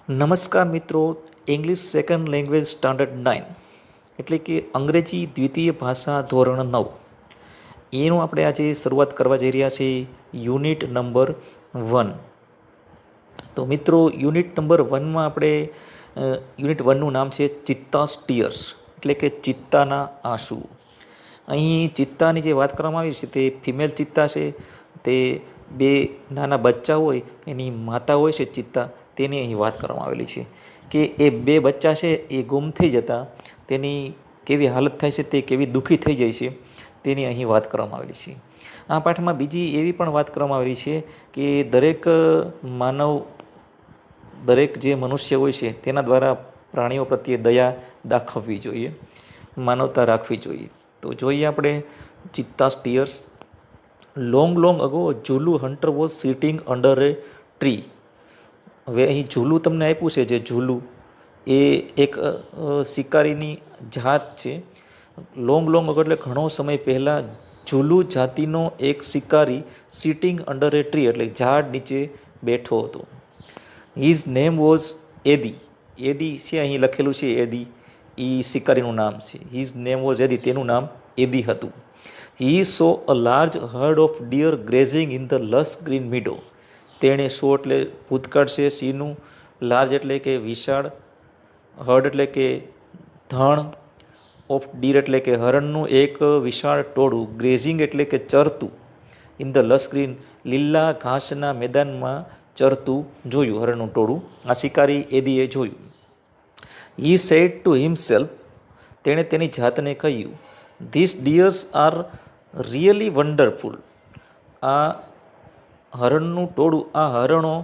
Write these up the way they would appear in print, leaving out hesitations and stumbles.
નમસ્કાર મિત્રો, English second language standard 9 એટલે કે અંગ્રેજી દ્વિતીય ભાષા ધોરણ 9 એનું આપણે આજે શરૂઆત કરવા જઈ રહ્યા છીએ યુનિટ નંબર 1. તો મિત્રો યુનિટ નંબર 1માં આપણે યુનિટ 1નું નામ છે ચિત્તાસ ટીયર્સ એટલે કે ચિત્તાના આંસુ. અહીં ચિત્તાની જે વાત કરવામાં આવી છે તે ફિમેલ ચિત્તા છે. તે બે નાના બચ્ચા હોય એની માતા હોય છે ચિત્તા, તેની અહીં વાત કરવામાં આવેલી છે કે એ બે બચ્ચા છે એ ગુમ થઈ જતા તેની કેવી હાલત થાય છે, તે કેવી દુઃખી થઈ જાય છે તેની અહીં વાત કરવામાં આવેલી છે. આ પાઠમાં બીજી એવી પણ વાત કરવામાં આવેલી છે કે દરેક જે મનુષ્ય હોય છે તેના દ્વારા પ્રાણીઓ પ્રત્યે દયા દાખવવી જોઈએ, માનવતા રાખવી જોઈએ. તો જોઈએ આપણે cheetah's tears. Long ago Zulu hunter was sitting under a tree. હવે અહીં ઝુલુ તમને આપ્યું છે, જે ઝુલુ એ એક શિકારીની જાત છે. લોંગ અગો એટલે ઘણો સમય પહેલાં ઝુલુ જાતિનો એક શિકારી સિટિંગ અંડર એ ટ્રી એટલે ઝાડ નીચે બેઠો હતો. His name was Edi. Edi છે અહીં લખેલું છે, એદી એ શિકારીનું નામ છે. હિઝ નેમ વોઝ એદી, તેનું નામ એદી હતું. He saw a large herd of deer grazing in the lush green meadow. તેણે સો એટલે ભૂતકાળ છે સીનું, લાર્જ એટલે કે વિશાળ, હર્ડ એટલે કે ધણ, ઓફ ડીર એટલે કે હરણનું એક વિશાળ ટોળું, ગ્રેઝિંગ એટલે કે ચરતું, ઇન ધ લસ ગ્રીન લીલા ઘાસના મેદાનમાં ચરતું જોયું હરણનું ટોળું. આ શિકારી એદીએ જોયું. He said to himself. તેણે તેની જાતને કહ્યું, ધીસ ડિયર્સ આર રિયલી વન્ડરફુલ. આ હરણનું ટોળું, આ હરણો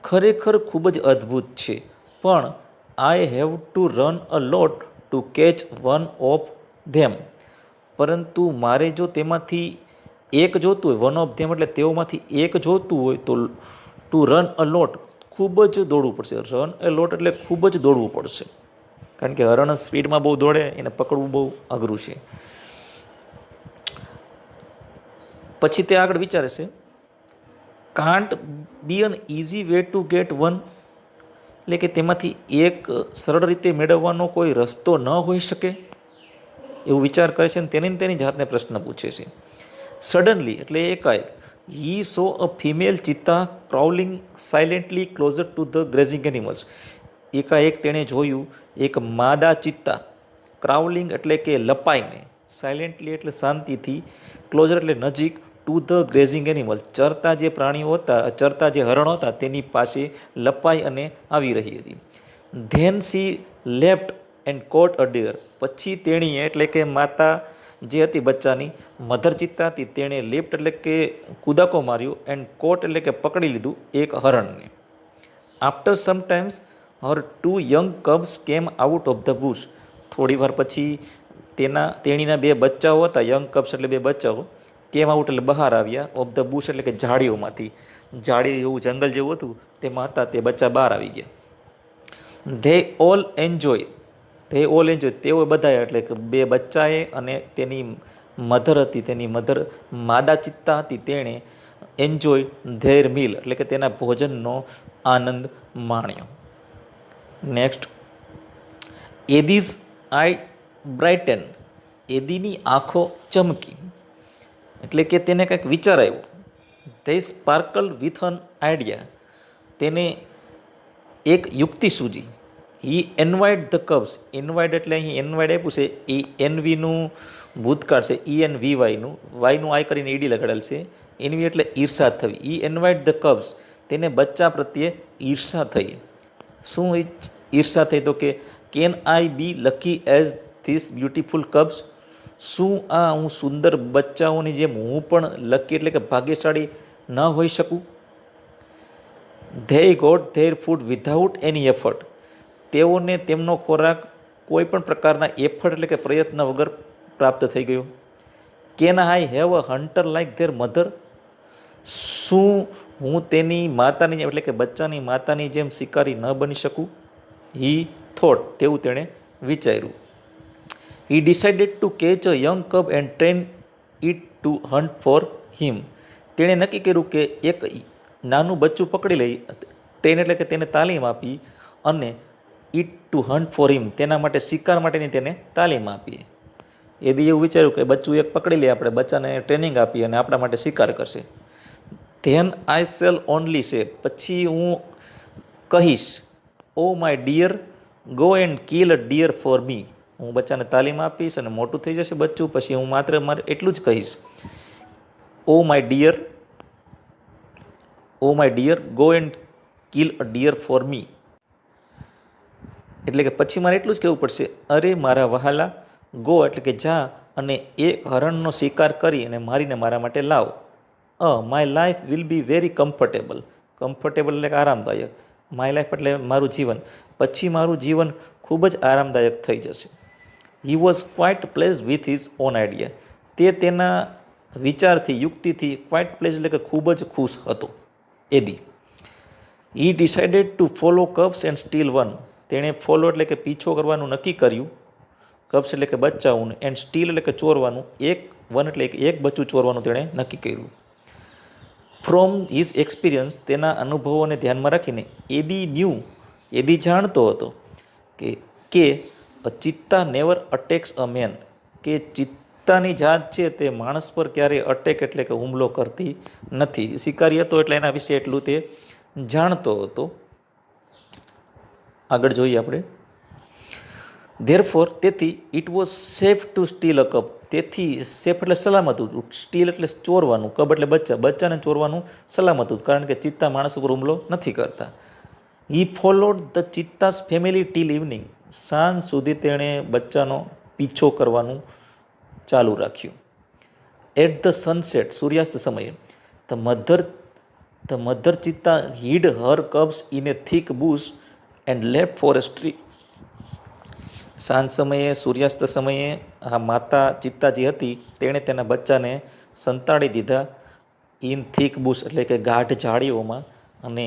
ખરેખર ખૂબ જ અદ્ભુત છે, પણ I have to run a lot to catch one of them. પરંતુ મારે જો તેમાંથી એક જોતું હોય, વન ઓફ ધેમ એટલે તેઓમાંથી એક જોતું હોય તો ટુ રન અ લોટ ખૂબ જ દોડવું પડશે. રન અ લોટ એટલે ખૂબ જ દોડવું પડશે, કારણ કે હરણ સ્પીડમાં બહુ દોડે, એને પકડવું બહુ અઘરું છે. પછી તે આગળ વિચારે છે, can't B N easy way to get one. એટલે કે તેમાંથી એક સરળ રીતે મેળવવાનો કોઈ રસ્તો ન હોઈ શકે, એવું વિચાર કરે છે. અને તેની જાતને પ્રશ્ન પૂછે છે. સડનલી એટલે એકાએક, he saw a female cheetah crawling silently closer to the grazing animals. એકાએક તેણે જોયું એક માદા ચિત્તા, ક્રાઉલિંગ એટલે કે લપાઈને, સાયલેન્ટલી એટલે શાંતિથી, ક્લોઝર એટલે નજીક, ટુ ધ ગ્રેઝિંગ એનિમલ ચરતા જે પ્રાણીઓ હતા, ચરતા જે હરણ હતા તેની પાસે લપાઈ અને આવી રહી હતી. Then she left and caught a deer. પછી તેણીએ એટલે કે માતા જે હતી બચ્ચાની, મધર ચિત્તા હતી, તેણે લેફ્ટ એટલે કે કૂદાકો માર્યો, એન્ડ કોટ એટલે કે પકડી લીધું એક હરણને. After sometimes her two young cubs came out of the bush. થોડી વાર પછી તેણીના બે બચ્ચાઓ હતા, યંગ કબ્સ એટલે બે બચ્ચાઓ, કેમ આઉટ એટલે બહાર આવ્યા, ઓફ ધ બુશ એટલે કે ઝાડીઓમાંથી. ઝાડી એવું જંગલ જેવું હતું તેમાં હતા, તે બચ્ચા બહાર આવી ગયા. They all enjoy. તેઓ બધાએ એટલે કે બે બચ્ચાએ અને તેની મધર હતી, તેની મધર માદા ચિત્તા હતી, તેણે એન્જોય ધેર મીલ એટલે કે તેના ભોજનનો આનંદ માણ્યો. નેક્સ્ટ, એદીઝ આઈ બ્રાઇટન. એદીની આંખો ચમકી એટલે કે તેને કંઈક વિચાર આવ્યો. They sparkle with an idea. તેને એક યુક્તિ સૂજી. હી એનવાઇડ ધ કબ્સ. એનવાઇડ એટલે અહીં એનવાઇડ આપ્યું છે એ એનવીનું ભૂતકાળ છે, ENVYનું, વાયનું આઈ કરીને ઈડી લગાડેલ છે. એનવી એટલે ઈર્ષા થવી. ઈ એનવાઇડ ધ કબ્સ, તેને બચ્ચા પ્રત્યે ઈર્ષા થઈ. શું ઈર્ષા થઈ? તો કે can I be lucky as this beautiful cubs. શું હું સુંદર બચ્ચાઓની જેમ હું પણ લકી એટલે કે ભાગ્યશાળી ન હોઈ શકું? They got their food without any effort. તેઓને તેમનો ખોરાક કોઈ પણ પ્રકારના એફર્ટ એટલે કે પ્રયત્ન વગર પ્રાપ્ત થઈ ગયો. Can I have a hunter like their mother. શું હું તેની માતાની જેમ એટલે કે બચ્ચાની માતાની જેમ શિકારી ન બની શકું? હી થોટ, તેવું તેણે વિચાર્યું. He decided to catch a young cub and train it to hunt for him. તેણે નક્કી કર્યું કે એક નાનું બચ્ચું પકડી લઈ, ટ્રેન એટલે કે તેને તાલીમ આપી, અને ઇટ ટુ હન્ટ ફોર હિમ, તેના માટે શિકાર માટેની તેને તાલીમ આપીએ. એદી એવું વિચાર્યું કે બચ્ચું એક પકડી લઈએ આપણે, બચ્ચાને ટ્રેનિંગ આપીએ અને આપણા માટે શિકાર કરશે. ધેન આઈ શેલ ઓનલી સે, પછી હું કહીશ, O my dear go and kill a deer for me. હું બચ્ચાને તાલીમ આપીશ અને મોટું થઈ જશે બચ્ચું, પછી હું મારે એટલું જ કહીશ, O my dear, O my dear go and kill a deer for me. એટલે કે પછી મારે એટલું જ કહેવું પડશે, અરે મારા વહાલા, ગો એટલે કે જા અને એ હરણનો શિકાર કરી અને મારીને મારા માટે લાવ. My life will be very comfortable. Comfortable એટલે કે આરામદાયક. માય લાઈફ એટલે મારું જીવન. પછી મારું જીવન ખૂબ જ આરામદાયક થઈ જશે. He was quite plays with his on idea. તે તેના વિચારથી, યુક્તિથી ક્વાઇટ પ્લેઝ એટલે કે ખૂબ જ ખુશ હતો. Edi he decided to follow cubs and steal one. તેણે ફોલો એટલે કે પીછો કરવાનું નક્કી કર્યું, કબ્સ એટલે કે બચ્ચાઓને, એન્ડ સ્ટીલ એટલે કે ચોરવાનું, વન એટલે કે એક બચ્ચું ચોરવાનું તેણે નક્કી કર્યું. ફ્રોમ હિઝ એક્સપિરિયન્સ, તેના અનુભવોને ધ્યાનમાં રાખીને, એદી જાણતો હતો કે અ ચિત્તા નેવર અટેક્સ અ મેન, કે ચિત્તાની જાત છે તે માણસ પર ક્યારેય અટેક એટલે કે હુમલો કરતી નથી. શિકારી હતો એટલે એના વિશે એટલું તે જાણતો હતો. આગળ જોઈએ આપણે. ધેરફોર, તેથી, it was safe to steal a cup. તેથી સેફ એટલે સલામત હતું, સ્ટીલ એટલે ચોરવાનું, કબ એટલે બચ્ચાને ચોરવાનું સલામત હતું, કારણ કે ચિત્તા માણસ ઉપર હુમલો નથી કરતા. He followed the cheetah's family till evening. સાંજ સુધી તેણે બચ્ચાનો પીછો કરવાનું ચાલુ રાખ્યું. એટ ધ સનસેટ, સૂર્યાસ્ત સમયે, the mother cheetah hid her cubs in a thick bush and left for a stray. સાંજ સમયે, સૂર્યાસ્ત સમયે આ માતા ચિત્તા જે હતી તેણે તેના બચ્ચાને સંતાડી દીધા ઇન થીક બુશ એટલે કે ગાઢ ઝાડીઓમાં, અને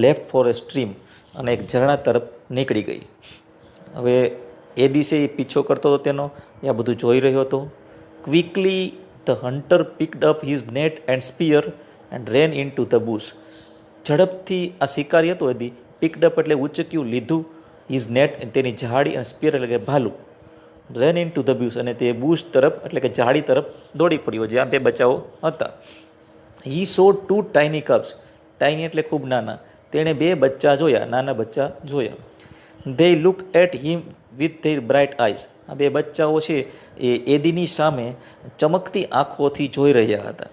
લેફ્ટ ફોર એ સ્ટ્રીમ અને એક ઝરણા તરફ નીકળી ગઈ. હવે એ દિવસે એ પીછો કરતો હતો તેનો, એ આ બધું જોઈ રહ્યો હતો. Quickly the hunter picked up his net and spear and ran into the bush. ઝડપથી આ શિકારી હતો એદી પિકડ અપ એટલે ઉચક્યું, લીધું, હિઝ નેટ તેની ઝાડી, અને સ્પિયર એટલે કે ભાલું, રેન ઇન ટુ ધ બુશ અને તે બુશ તરફ એટલે કે ઝાડી તરફ દોડી પડ્યો જ્યાં બે બચ્ચાઓ હતા. હી સો ટુ ટાઇની કબ્સ. ટાઇની એટલે ખૂબ નાના. તેણે બે બચ્ચા જોયા, નાના બચ્ચા જોયા. They look at him with their bright eyes. આ બે બચ્ચાઓ છે એ એદીની સામે ચમકતી આંખોથી જોઈ રહ્યા હતા.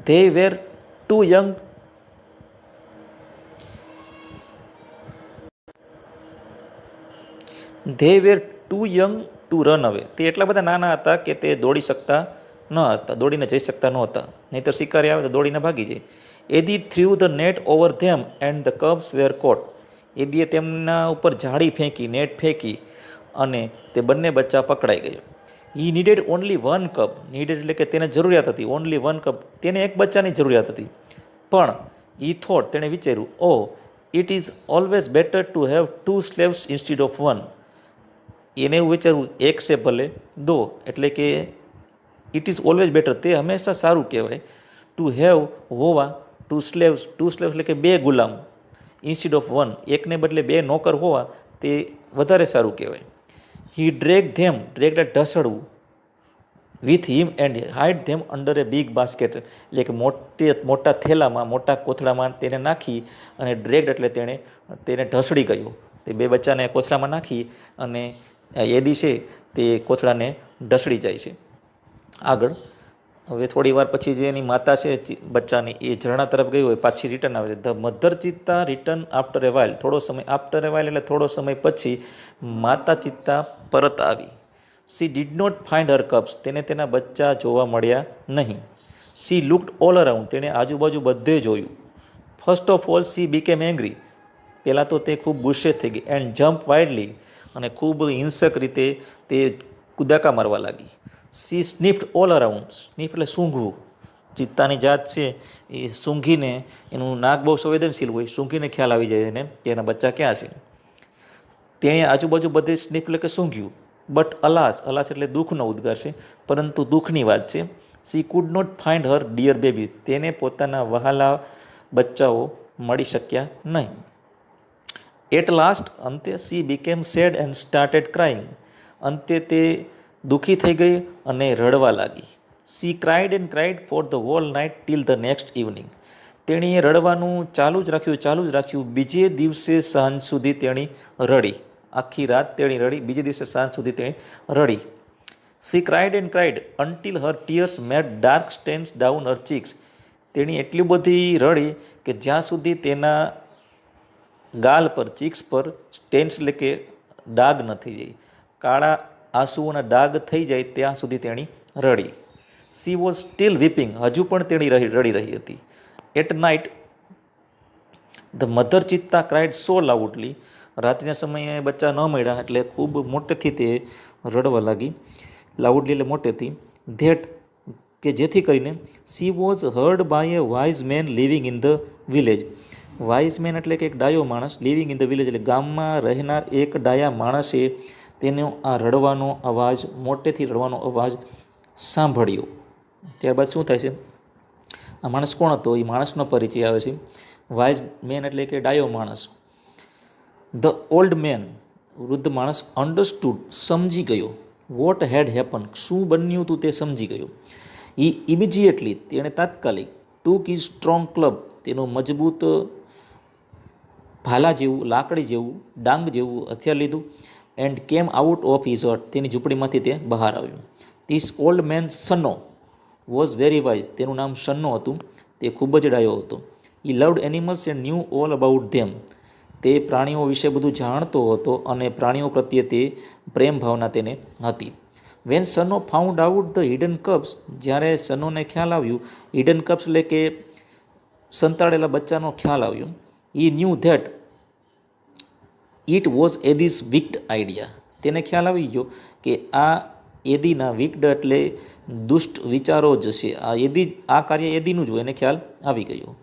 They were too young to run away. તે એટલા બધા નાના હતા કે તે દોડી શકતા ન હતા, દોડીને જઈ શકતા નહોતા, નહીંતર શિકારી આવે તો દોડીને ભાગી જાય. Edi threw the net over them and the cubs were caught. એદીએ તેમના ઉપર જાળી ફેંકી, નેટ ફેંકી, અને તે બંને બચ્ચા પકડાઈ ગયા. He needed only one cub. Needed એટલે કે તેને જરૂરિયાત હતી, ઓનલી વન કપ, તેને એક બચ્ચાની જરૂરિયાત હતી. પણ હી થોટ, તેણે વિચાર્યું, it is always better to have two slaves instead of one. એને એવું વિચારવું, એક છે ભલે દો, એટલે કે ઇટ ઇઝ ઓલવેઝ બેટર, તે હંમેશા સારું કહેવાય, ટુ હેવ હોવા, ટુ સ્લેવ્સ એટલે કે બે ગુલામ, ઇન્સ્ટીડ ઓફ વન, એકને બદલે બે નોકર હોવા તે વધારે સારું કહેવાય. હી ડ્રેગ ધેમ, ડ્રેગ એટલે ઢસડવું, with him and hide them under a big basket, એટલે કે મોટા થેલામાં, મોટા કોથળામાં તેને નાખી, અને ડ્રેગ એટલે તેને ઢસડી ગયો. તે બે બચ્ચાને કોથળામાં નાખી અને એ દિવસે તે કોથળાને ઢસડી જાય છે. આગળ હવે થોડી વાર પછી જે એની માતા છે બચ્ચાની, એ ઝરણા તરફ ગઈ હોય, પાછી રિટર્ન આવે છે. The mother cheetah return after a while. થોડો સમય, આફ્ટર એ વાઇલ એટલે થોડો સમય પછી માતા ચિત્તા પરત આવી. She did not find her cubs. તેને તેના બચ્ચા જોવા મળ્યા નહીં. She looked all around. તેણે આજુબાજુ બધે જોયું. First of all she became angry. પહેલાં તો તે ખૂબ ગુસ્સે થઈ ગઈ. And jump widely. અને ખૂબ હિંસક રીતે તે કુદાકા મારવા લાગી. She sniffed all around. Sniff એટલે સૂંઘવું. ચિત્તાની જાત છે એ સૂંઘીને, એનું નાક બહુ સંવેદનશીલ હોય, સૂંઘીને ખ્યાલ આવી જાય એને કે એના બચ્ચા ક્યાં છે. તેણે આજુબાજુ બધે સ્નિફ એટલે કે સૂંઘ્યું. બટ અલાસ, અલાસ એટલે દુઃખનો ઉદ્ગાર છે, પરંતુ દુઃખની વાત છે. She could not find her dear babies. તેને પોતાના વહાલા બચ્ચાઓ મળી શક્યા નહીં. એટ લાસ્ટ અંતે she became sad and started crying. અંતે તે દુઃખી થઈ ગઈ અને રડવા લાગી. She cried and cried for the whole night till the next evening. તેણીએ રડવાનું ચાલુ જ રાખ્યું. બીજે દિવસે સાંજ સુધી તેણી રડી. આખી રાત તેણી રડી. બીજે દિવસે સાંજ સુધી તેણી રડી. C cried and cried until Har tears made dark tense down Har cheeks. તેણી એટલી બધી રડી કે જ્યાં સુધી તેના ગાલ પર, ચીક્સ પર સ્ટેન્સ એટલે કે ડાઘ ન થઈ જાય, કાળા આંસુઓના ડાઘ થઈ જાય ત્યાં સુધી તેણી રડી. She was still weeping. હજુ પણ તેણી રડી રહી હતી. At night the mother cheetah cried so loudly. રાત્રિના સમયે બચ્ચા ન મળ્યા એટલે ખૂબ મોટેથી તે રડવા લાગી. લાઉડલી એટલે મોટેથી. ધેટ કે જેથી કરીને she was heard by a wise man living in the village. Wise man એટલે કે એક ડાયો માણસ, લિવિંગ ઇન ધ વિલેજ એટલે ગામમાં રહેનાર એક ડાયા માણસે તેનો આ રડવાનો અવાજ, મોટેથી રડવાનો અવાજ સાંભળ્યો. ત્યારબાદ શું થાય છે? આ માણસ કોણ હતો? એ માણસનો પરિચય આવે છે. વાઇઝ મેન એટલે કે ડાયો માણસ. ધ ઓલ્ડ મેન, વૃદ્ધ માણસ, અન્ડરસ્ટુડ, સમજી ગયો. વોટ હેડ હેપન, શું બન્યું હતું તે સમજી ગયો. ઈ ઇમિજિએટલી, તેણે તાત્કાલિક, ટૂક ઇઝ સ્ટ્રોંગ ક્લબ, તેનું મજબૂત ભાલા જેવું, લાકડી જેવું, ડાંગ જેવું હથિયાર લીધું. એન્ડ કેમ આઉટ ઓફ હિઝ હટ, તેની ઝૂંપડીમાંથી તે બહાર આવ્યું. This old man Sanno was very wise, તેનું નામ સન્નો હતું, તે ખૂબ જ ડાયો હતો. He loved animals and knew all about them, તે પ્રાણીઓ વિશે બધું જાણતો હતો અને પ્રાણીઓ પ્રત્યે તે પ્રેમ ભાવના તેને હતી. When Sanno found out the hidden cubs, જ્યારે સનોને ખ્યાલ આવ્યું, હિડન કપ્સ એટલે કે સંતાડેલા બચ્ચાનો ખ્યાલ આવ્યો. He knew that it was Eddie's wicked idea, તેને ખ્યાલ આવી ગયો કે આ એદીના, વિક્ડ એટલે દુષ્ટ વિચારો જ છે, આ કાર્ય એદીનું જ હોય, એને ખ્યાલ આવી ગયો.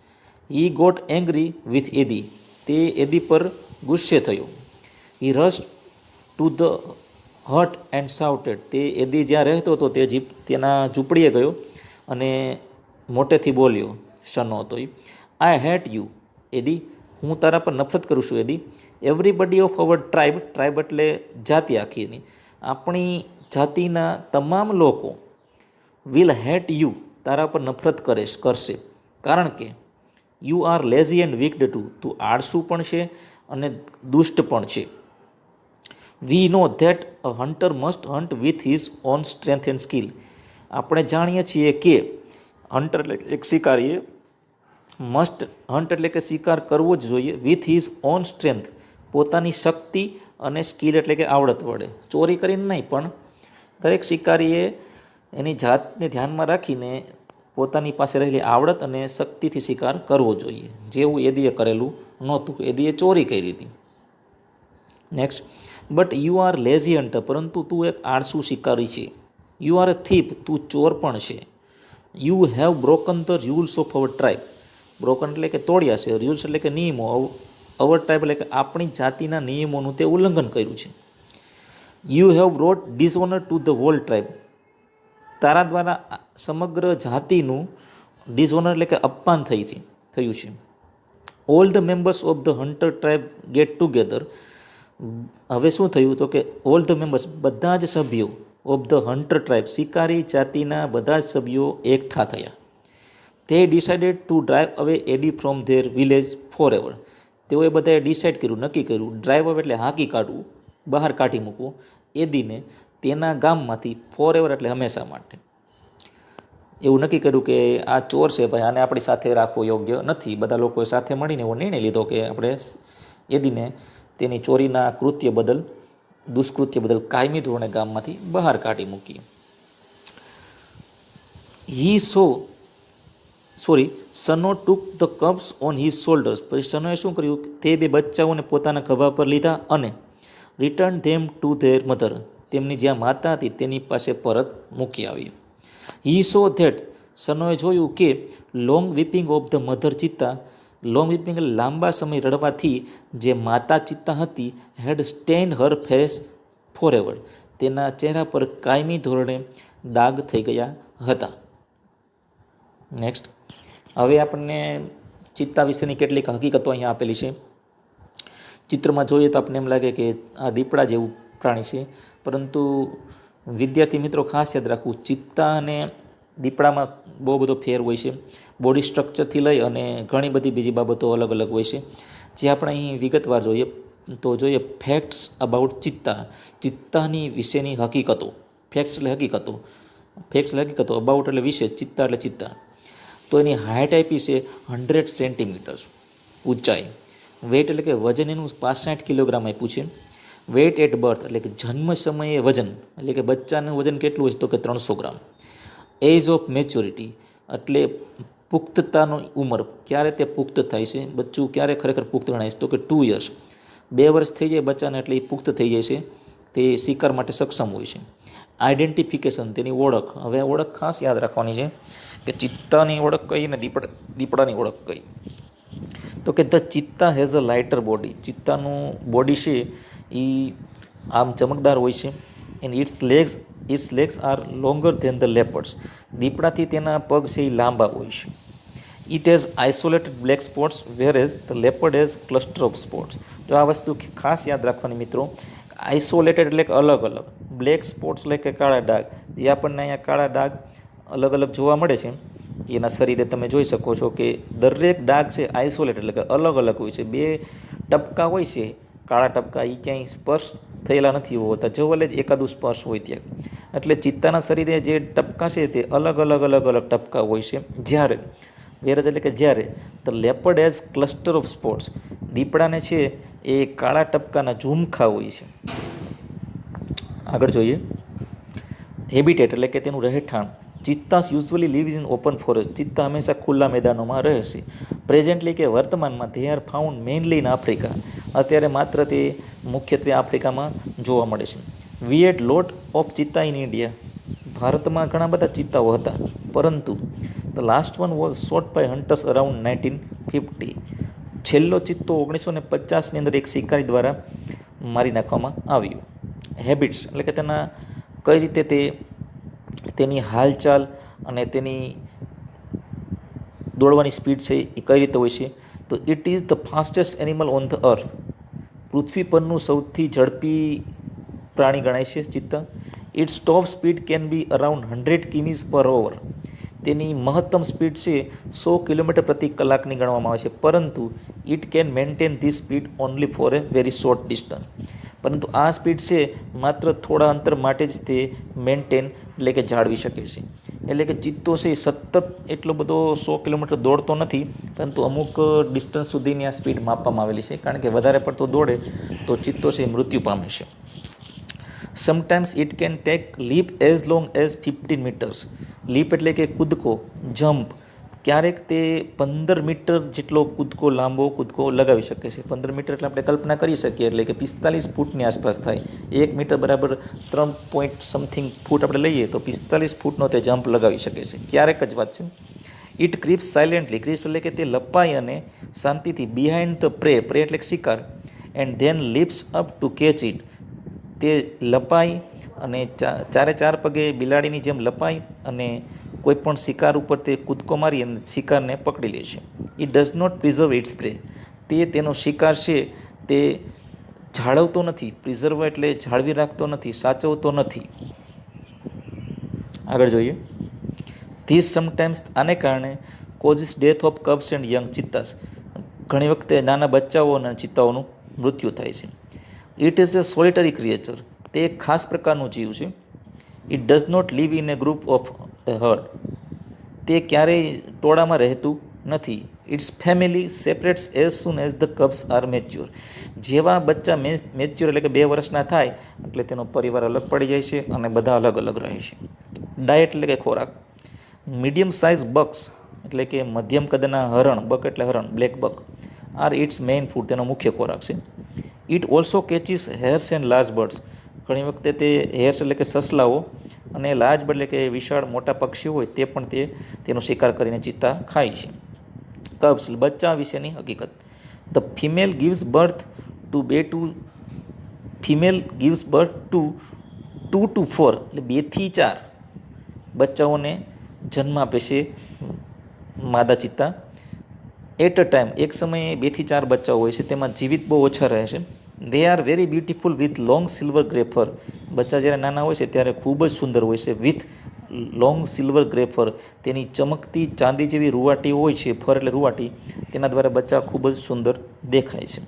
He got angry with Eddie, તે એદી પર ગુસ્સે થયો. He rush to the hut and shouted, તે એદી જ્યાં રહેતો હતો તેના ઝૂંપડીએ ગયો અને મોટેથી બોલ્યો. સનો હતો એ. આઈ હેટ યુ એદી, હું તારા પર નફરત કરું છું Eddie. Everybody of our tribe, tribe એટલે જાતિ આખીની, આપણી જાતિના તમામ લોકો વિલ હેટ યુ, તારા પર નફરત કરશે. કારણ કે you are lazy and wicked too, તું આળસુ પણ છે અને દુષ્ટ પણ છે. We know that a hunter must hunt with his own strength and skill, આપણે જાણીએ છીએ કે હન્ટર એટલે એક શિકારીએ, મસ્ટ હન્ટ એટલે કે શિકાર કરવો જ જોઈએ, વિથ હિઝ ઓન સ્ટ્રેન્થ, પોતાની શક્તિ અને સ્કિલ એટલે કે આવડત વડે, ચોરી કરીને નહીં, પણ દરેક શિકારીએ એની જાતને ધ્યાનમાં રાખીને પોતાની પાસે રહેલી આવડત અને શક્તિથી શિકાર કરવો જોઈએ, જેવું એદીએ કરેલું નહોતું. એદીએ ચોરી કરી હતી. Next, but you are lazy hunter, પરંતુ તું એક આળસુ શિકારી છે. યુ આર અ થીપ, તું ચોર પણ છે. You have broken the rules of our tribe, broken એટલે કે તોડ્યા છે, રૂલ્સ એટલે કે નિયમો, અવર ટ્રાઇબ એટલે કે આપણી જાતિના નિયમોનું તે ઉલ્લંઘન કર્યું છે. You have brought dishonour to the whole tribe, તારા દ્વારા સમગ્ર જાતિનું ડિસઓનર એટલે કે અપમાન થયું છે. All the members of the hunter tribe get together, હવે શું થયું તો કે ઓલ ધ મેમ્બર્સ, બધા જ સભ્યો, ઓફ ધ હન્ટર ટ્રાઇબ, શિકારી જાતિના બધા જ સભ્યો એકઠા થયા. તે decided to drive away Eddie from their village forever, તેઓએ બધાએ ડિસાઇડ કર્યું, નક્કી કર્યું, ડ્રાઈવ અવે એટલે હાંકી કાઢવું, બહાર કાઢી મૂકવું એદીને તેના ગામમાંથી, ફોર એવર એટલે હંમેશા માટે. એવું નક્કી કર્યું કે આ ચોર છે ભાઈ, આને આપણી સાથે રાખવો યોગ્ય નથી. બધા લોકોએ સાથે મળીને એવો નિર્ણય લીધો કે આપણે એદીને તેની ચોરીના દુષ્કૃત્ય બદલ કાયમી ધોરણે ગામમાંથી બહાર કાઢી મૂકીએ. Sanno took the cubs on his shoulders, પછી સનોએ શું કર્યું, તે બે બચ્ચાઓને પોતાના ખભા પર લીધા અને return them to their mother, તેમની જ્યાં માતા હતી તેની પાસે પરત મૂકી આવ્યું. હી સો ધેટ, સનોએ જોયું કે long weeping of the mother cheetah, long weeping એટલે લાંબા સમય રડવાથી જે માતા ચિત્તા હતી, had stain her face forever, તેના ચહેરા પર કાયમી ધોરણે દાગ થઈ ગયા હતા. નેક્સ્ટ, હવે આપણને ચિત્તા વિશેની કેટલીક હકીકતો અહીંયા આપેલી છે. ચિત્રમાં જોઈએ તો આપણને એમ લાગે કે આ દીપડા જેવું પ્રાણી છે, પરંતુ વિદ્યાર્થી મિત્રો ખાસ યાદ રાખવું, ચિત્તા અને દીપડામાં બહુ બધો ફેર હોય છે. બોડી સ્ટ્રક્ચરથી લઈ અને ઘણી બધી બીજી બાબતો અલગ અલગ હોય છે, જે આપણે અહીં વિગતવાર જોઈએ. તો જોઈએ ફેક્ટ્સ અબાઉટ ચિત્તા, ચિત્તાની વિશેની હકીકતો. ફેક્ટ્સ એટલે હકીકતો, ફેક્ટ્સ એટલે હકીકતો, અબાઉટ એટલે વિશે, ચિત્તા એટલે ચિત્તા. તો એની હાઇટ આપી છે 100 સેન્ટીમીટર ઊંચાઈ. વેઇટ એટલે કે વજન એનું 65 કિલોગ્રામ આપ્યું છે. વેઇટ એટ બર્થ એટલે કે જન્મ સમયે વજન, એટલે કે બચ્ચાનું વજન કેટલું હોય તો કે 300 ગ્રામ. એજ ઓફ મેચ્યોરિટી એટલે પુખ્તતાનો ઉંમર, ક્યારે તે પુખ્ત થાય છે, બચ્ચું ક્યારે ખરેખર પુખ્ત ગણાય છે તો કે 2 years. 2 વર્ષ થઈ જાય બચ્ચાને એટલે એ પુખ્ત થઈ જાય છે, તે શિકાર માટે સક્ષમ હોય છે. આઈડેન્ટિફિકેશન તેની ઓળખ. હવે ઓળખ ખાસ યાદ રાખવાની છે કે ચિત્તાની ઓળખ કઈ ને દીપડાની ઓળખ કઈ. તો કે the cheetah has a lighter body, ચિત્તાનું બોડી છે એ આમ ચમકદાર હોય છે. And its legs are longer than the leopards, દીપડાથી તેના પગ છે એ લાંબા હોય છે. It has isolated black spots whereas the leopard has cluster of spots. તો આ વસ્તુ ખાસ યાદ રાખવાની મિત્રો. આઇસોલેટેડ એટલે કે અલગ અલગ, બ્લેક સ્પોટ્સ એટલે કે કાળા ડાઘ, જે આપણને અહીંયા કાળા ડાઘ અલગ અલગ જોવા મળે છે. એના શરીરે તમે જોઈ શકો છો કે દરેક ડાઘ છે આઇસોલેટ એટલે કે અલગ અલગ હોય છે. 2 ટપકા હોય છે કાળા ટપકા, એ ક્યાંય સ્પર્શ થયેલા નથી હોતા, જવલે જ એકાદું સ્પર્શ હોય ત્યાં. એટલે ચિત્તાના શરીરે જે ટપકા છે તે અલગ અલગ ટપકા હોય છે. જ્યારે વેરજ એટલે કે જ્યારે the leopard has cluster of spots, દીપડાને છે એ કાળા ટપકાના ઝુમખા હોય છે. આગળ જોઈએ હેબિટેટ એટલે કે તેનું રહેઠાણ. Cheetahs usually lives in open forest, ચિત્તા હંમેશા ખુલ્લા મેદાનોમાં રહે છે. પ્રેઝન્ટલી કે વર્તમાનમાં they are found mainly in Africa, અત્યારે માત્ર તે મુખ્યત્વે આફ્રિકામાં જોવા મળે છે. We had lot of cheetah in India, ભારતમાં ઘણા બધા ચિત્તાઓ હતા, પરંતુ the last one was shot by hunters around 1950. છેલ્લો ચિત્તો 1950ની અંદર એક શિકારી દ્વારા મારી નાખવામાં આવ્યો. હેબિટ્સ એટલે કે તેના કઈ રીતે તેની હાલચાલ અને તેની દોડવાની સ્પીડ છે એ કઈ રીતે હોય છે. તો it is the fastest animal on the earth, પૃથ્વી પરનું સૌથી ઝડપી પ્રાણી ગણાય છે ચિત્તા. Its top speed can be around 100 કિમી/h, તેની મહત્તમ સ્પીડ છે 100 કિલોમીટર પ્રતિ કલાકની ગણવામાં આવે છે, પરંતુ it can maintain this speed only for a very short distance, પરંતુ આ સ્પીડ છે માત્ર થોડા અંતર માટે જ તે મેન્ટેન એટલે કે જાળવી શકે છે. એટલે કે ચિત્તો છે સતત એટલો બધો 100 કિલોમીટર દોડતો નથી, પરંતુ અમુક ડિસ્ટન્સ સુધીની આ સ્પીડ માપવામાં આવેલી છે, કારણ કે વધારે પડતો દોડે તો ચિત્તો છે મૃત્યુ પામે છે. Sometimes it can take leap as long as 15 metres, leap એટલે કે કૂદકો, જમ્પ, ક્યારેક તે 15 મીટર જેટલો લાંબો કૂદકો લગાવી શકે છે. 15 મીટર એટલે આપણે કલ્પના કરી શકીએ એટલે કે 45 ફૂટની આસપાસ થાય. 1 મીટર બરાબર 3 પોઈન્ટ સમથિંગ ફૂટ આપણે લઈએ તો 45 ફૂટનો તે જમ્પ લગાવી શકે છે. ક્યારેક જ વાત છે. ઇટ ક્રીપ્સ સાયલેન્ટલી, ક્રીપ્સ એટલે કે તે લપાય અને શાંતિથી, બિહાઇન્ડ ધ પ્રે એટલે શિકાર, and then leaps up to catch it, તે લપાય અને ચારે પગે બિલાડીની જેમ લપાય અને કોઈ પણ શિકાર ઉપર તે કૂદકો મારી અને શિકારને પકડી લે છે. It does not preserve its prey, તે તેનો શિકાર છે તે જાળવતો નથી. પ્રિઝર્વ એટલે જાળવી રાખતો નથી, સાચવતો નથી. આગળ જોઈએ ધીસ સમટાઇમ્સ, આને કારણે causes death of cubs and young cheetahs, ઘણી વખતે નાના બચ્ચાઓ અને ચિત્તાઓનું મૃત્યુ થાય છે. It is a solitary creature, તે એક ખાસ પ્રકારનું જીવ છે. It does not live in a group of a herd, તે ક્યારેય ટોળામાં રહેતું નથી. Its family separates as soon as the cubs are mature, જેવા બચ્ચા મેચ્યોર એટલે કે 2 વર્ષના થાય એટલે તેનો પરિવાર અલગ પડી જાય છે અને બધા અલગ અલગ રહે છે. ડાયટ એટલે કે ખોરાક. મીડિયમ સાઇઝ બક્સ એટલે કે મધ્યમ કદના હરણ, બક એટલે હરણ, black buck, are its main food, તેનો મુખ્ય ખોરાક છે. It also catches hares and large birds, ઘણી વખતે તે હેર્સ એટલે કે સસલાઓ અને લાર્જ બર્ડ એટલે કે વિશાળ મોટા પક્ષીઓ હોય તે પણ તેનો શિકાર કરીને ચિત્તા ખાય છે. કબ્સ બચ્ચા વિશેની હકીકત. The female gives birth to 2 to 4 એટલે 2 થી 4 બચ્ચાઓને જન્મ આપે છે માદા ચિત્તા. એટ અ ટાઈમ એક સમયે 2 થી 4 બચ્ચાઓ હોય છે, તેમાં જીવિત બહુ ઓછા રહે છે. They are very beautiful with long silver grey fur. બચ્ચા જ્યારે નાના હોય છે ત્યારે ખૂબ જ સુંદર હોય છે. વિથ લોંગ સિલ્વર ગ્રે ફર, તેની ચમકતી ચાંદી જેવી રૂવાટી હોય છે, ફર એટલે રૂવાટી, તેના દ્વારા બચ્ચા ખૂબ જ સુંદર દેખાય છે.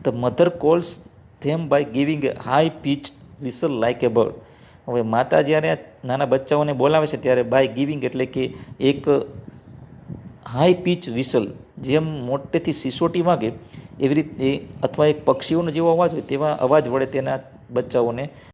The mother calls them by giving a high pitch whistle like a bird. હવે માતા જ્યારે નાના બચ્ચાઓને બોલાવે છે ત્યારે બાય ગિવિંગ એટલે કે એક હાઈ પીચ વિસલ, જેમ મોટેથી સિસોટી વાગે એવી રીતે, અથવા એક પક્ષીઓનો જેવો અવાજ હોય તેવા અવાજ વડે તેના બચ્ચાઓને